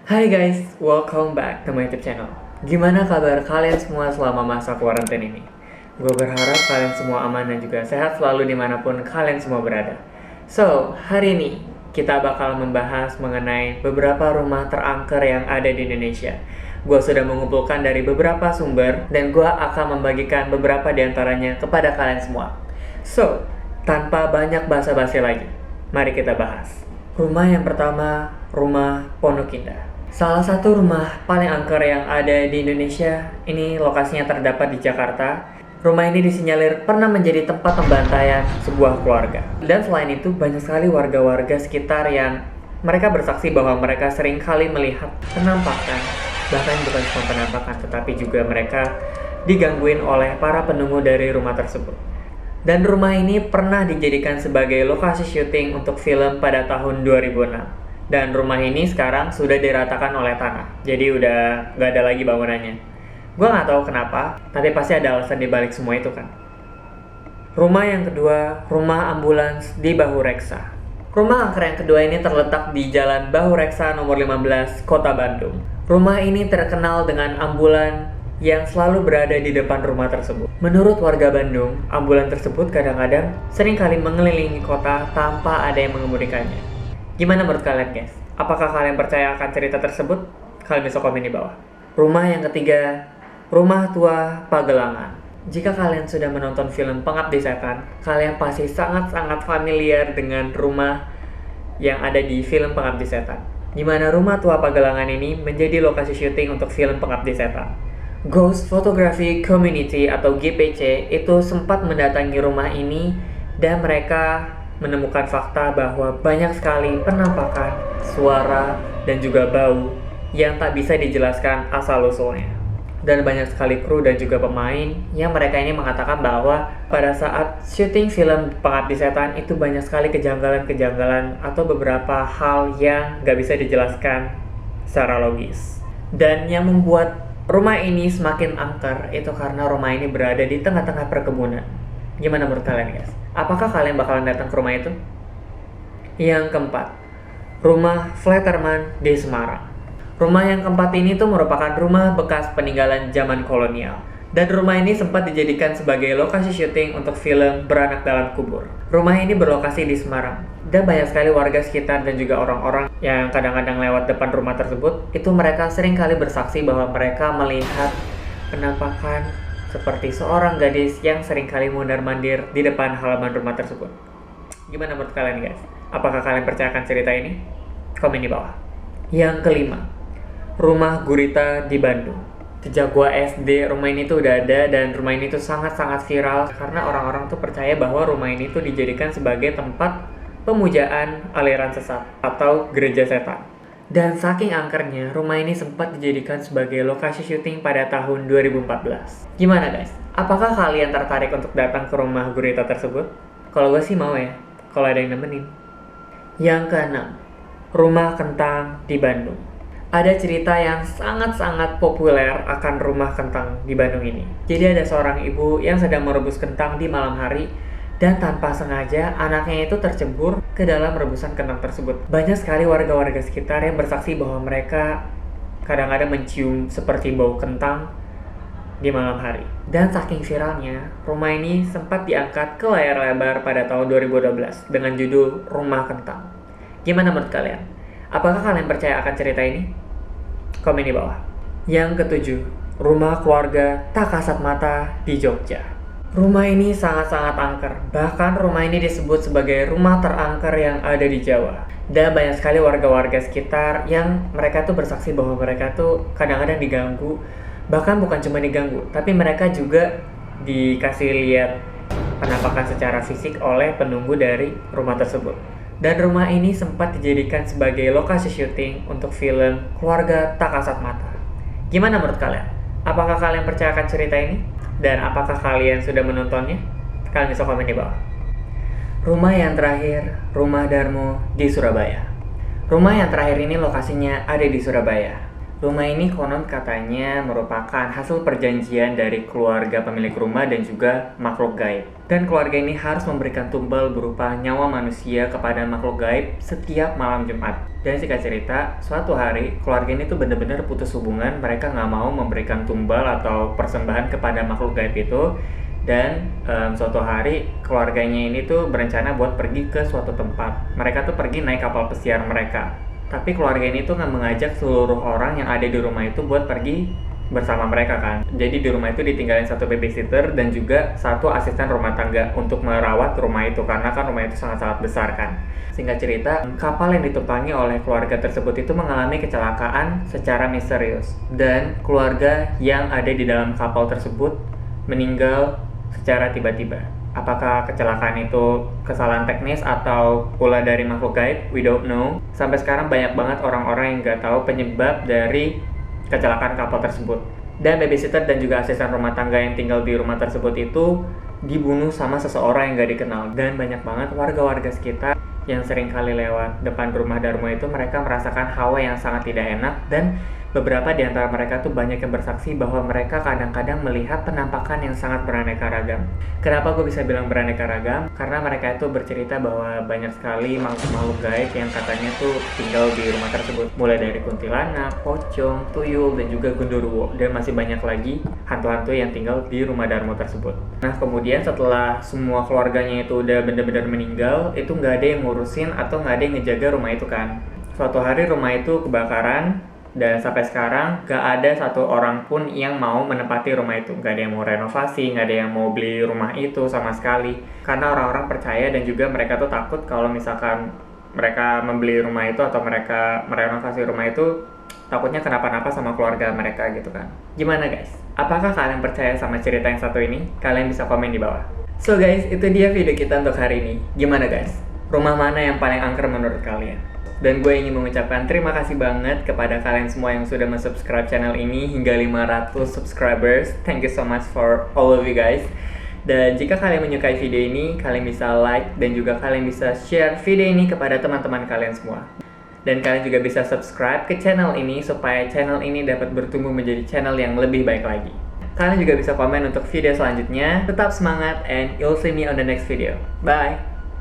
Hai guys, welcome back to my YouTube channel. Gimana kabar kalian semua selama masa kuarantin ini? Gue berharap kalian semua aman dan juga sehat selalu dimanapun kalian semua berada. So, hari ini kita bakal membahas mengenai beberapa rumah terangker yang ada di Indonesia. Gue sudah mengumpulkan dari beberapa sumber dan gue akan membagikan beberapa diantaranya kepada kalian semua. So, tanpa banyak basa-basi lagi, mari kita bahas. Rumah yang pertama, rumah Pondok Indah. Salah satu rumah paling angker yang ada di Indonesia, ini lokasinya terdapat di Jakarta. Rumah ini disinyalir pernah menjadi tempat pembantaian sebuah keluarga. Dan selain itu, banyak sekali warga-warga sekitar yang mereka bersaksi bahwa mereka sering kali melihat penampakan, bahkan bukan cuma penampakan, tetapi juga mereka digangguin oleh para penunggu dari rumah tersebut. Dan rumah ini pernah dijadikan sebagai lokasi syuting untuk film pada tahun 2006. Dan rumah ini sekarang sudah diratakan oleh tanah, jadi udah gak ada lagi bangunannya. Gue gak tahu kenapa, tapi pasti ada alasan dibalik semua itu kan. Rumah yang kedua, rumah ambulans di Bahu Reksa. Rumah angker yang kedua ini terletak di Jalan Bahu Reksa nomor 15, Kota Bandung. Rumah ini terkenal dengan ambulan yang selalu berada di depan rumah tersebut. Menurut warga Bandung, ambulan tersebut kadang-kadang seringkali mengelilingi kota tanpa ada yang mengemudikannya. Gimana menurut kalian guys? Apakah kalian percaya akan cerita tersebut? Kalian bisa komen di bawah. Rumah yang ketiga, Rumah Tua Pagelangan. Jika kalian sudah menonton film Pengabdi Setan, kalian pasti sangat-sangat familiar dengan rumah yang ada di film Pengabdi Setan. Di mana Rumah Tua Pagelangan ini menjadi lokasi syuting untuk film Pengabdi Setan. Ghost Photography Community atau GPC itu sempat mendatangi rumah ini dan mereka menemukan fakta bahwa banyak sekali penampakan, suara, dan juga bau yang tak bisa dijelaskan asal-usulnya. Dan banyak sekali kru dan juga pemain yang mereka ini mengatakan bahwa pada saat syuting film Pengabdi Setan itu banyak sekali kejanggalan-kejanggalan atau beberapa hal yang gak bisa dijelaskan secara logis. Dan yang membuat rumah ini semakin angker itu karena rumah ini berada di tengah-tengah perkebunan. Gimana menurut kalian guys? Apakah kalian bakalan datang ke rumah itu? Yang keempat, rumah Flatterman di Semarang. Rumah yang keempat ini tuh merupakan rumah bekas peninggalan zaman kolonial. Dan rumah ini sempat dijadikan sebagai lokasi syuting untuk film Beranak Dalam Kubur. Rumah ini berlokasi di Semarang. Dan banyak sekali warga sekitar dan juga orang-orang yang kadang-kadang lewat depan rumah tersebut, itu mereka sering kali bersaksi bahwa mereka melihat penampakan seperti seorang gadis yang seringkali mondar-mandir di depan halaman rumah tersebut. Gimana menurut kalian guys? Apakah kalian percaya akan cerita ini? Komen di bawah. Yang kelima, rumah Gurita di Bandung. Sejak gua SD, rumah ini tuh udah ada dan rumah ini tuh sangat-sangat viral karena orang-orang tuh percaya bahwa rumah ini tuh dijadikan sebagai tempat pemujaan aliran sesat atau gereja setan. Dan saking angkernya, rumah ini sempat dijadikan sebagai lokasi syuting pada tahun 2014. Gimana guys? Apakah kalian tertarik untuk datang ke rumah Gurita tersebut? Kalau gue sih mau ya, kalau ada yang nemenin. Yang keenam, rumah kentang di Bandung. Ada cerita yang sangat-sangat populer akan rumah kentang di Bandung ini. Jadi ada seorang ibu yang sedang merebus kentang di malam hari dan tanpa sengaja anaknya itu tercebur ke dalam rebusan kentang tersebut. Banyak sekali warga-warga sekitar yang bersaksi bahwa mereka kadang-kadang mencium seperti bau kentang di malam hari. Dan saking viralnya, rumah ini sempat diangkat ke layar lebar pada tahun 2012 dengan judul Rumah Kentang. Gimana menurut kalian? Apakah kalian percaya akan cerita ini? Komen di bawah. Yang ketujuh, rumah keluarga tak kasat mata di Jogja. Rumah ini sangat-sangat angker, bahkan rumah ini disebut sebagai rumah terangker yang ada di Jawa. Dan banyak sekali warga-warga sekitar yang mereka tuh bersaksi bahwa mereka tuh kadang-kadang diganggu. Bahkan bukan cuma diganggu, tapi mereka juga dikasih lihat penampakan secara fisik oleh penunggu dari rumah tersebut. Dan rumah ini sempat dijadikan sebagai lokasi syuting untuk film Keluarga Tak Kasat Mata. Gimana menurut kalian? Apakah kalian percaya akan cerita ini? Dan apakah kalian sudah menontonnya? Kalian bisa komen di bawah. Rumah yang terakhir, Rumah Darmo di Surabaya. Rumah yang terakhir ini lokasinya ada di Surabaya. Rumah ini konon katanya merupakan hasil perjanjian dari keluarga pemilik rumah dan juga makhluk gaib. Dan keluarga ini harus memberikan tumbal berupa nyawa manusia kepada makhluk gaib setiap malam Jumat. Dan singkat cerita, suatu hari keluarga ini tuh benar-benar putus hubungan. Mereka nggak mau memberikan tumbal atau persembahan kepada makhluk gaib itu. Dan suatu hari keluarganya ini tuh berencana buat pergi ke suatu tempat. Mereka tuh pergi naik kapal pesiar mereka. Tapi keluarga ini tuh nggak mengajak seluruh orang yang ada di rumah itu buat pergi bersama mereka kan. Jadi di rumah itu ditinggalin satu babysitter dan juga satu asisten rumah tangga untuk merawat rumah itu, karena kan rumah itu sangat-sangat besar kan. Singkat cerita, kapal yang ditumpangi oleh keluarga tersebut itu mengalami kecelakaan secara misterius. Dan keluarga yang ada di dalam kapal tersebut meninggal secara tiba-tiba. Apakah kecelakaan itu kesalahan teknis atau ulah dari makhluk gaib? We don't know. Sampai sekarang banyak banget orang-orang yang nggak tahu penyebab dari kecelakaan kapal tersebut. Dan babysitter dan juga asisten rumah tangga yang tinggal di rumah tersebut itu dibunuh sama seseorang yang nggak dikenal. Dan banyak banget warga-warga sekitar yang sering kali lewat depan rumah Darmo itu, mereka merasakan hawa yang sangat tidak enak. Dan beberapa di antara mereka tuh banyak yang bersaksi bahwa mereka kadang-kadang melihat penampakan yang sangat beraneka ragam. Kenapa gue bisa bilang beraneka ragam? Karena mereka itu bercerita bahwa banyak sekali makhluk gaib yang katanya tuh tinggal di rumah tersebut. Mulai dari kuntilanak, pocong, tuyul, dan juga gundurwo. Dan masih banyak lagi hantu-hantu yang tinggal di rumah Darmo tersebut. Nah kemudian setelah semua keluarganya itu udah benar-benar meninggal, itu nggak ada yang ngurusin atau nggak ada yang ngejaga rumah itu kan. Suatu hari rumah itu kebakaran. Dan sampai sekarang gak ada satu orang pun yang mau menempati rumah itu. Gak ada yang mau renovasi, gak ada yang mau beli rumah itu sama sekali. Karena orang-orang percaya dan juga mereka tuh takut kalau misalkan mereka membeli rumah itu atau mereka merenovasi rumah itu, takutnya kenapa-napa sama keluarga mereka gitu kan. Gimana guys? Apakah kalian percaya sama cerita yang satu ini? Kalian bisa komen di bawah. So guys, itu dia video kita untuk hari ini. Gimana guys? Rumah mana yang paling angker menurut kalian? Dan gue ingin mengucapkan terima kasih banget kepada kalian semua yang sudah subscribe channel ini hingga 500 subscribers. Thank you so much for all of you guys. Dan jika kalian menyukai video ini, kalian bisa like dan juga kalian bisa share video ini kepada teman-teman kalian semua. Dan kalian juga bisa subscribe ke channel ini supaya channel ini dapat bertumbuh menjadi channel yang lebih baik lagi. Kalian juga bisa komen untuk video selanjutnya. Tetap semangat and you'll see me on the next video. Bye!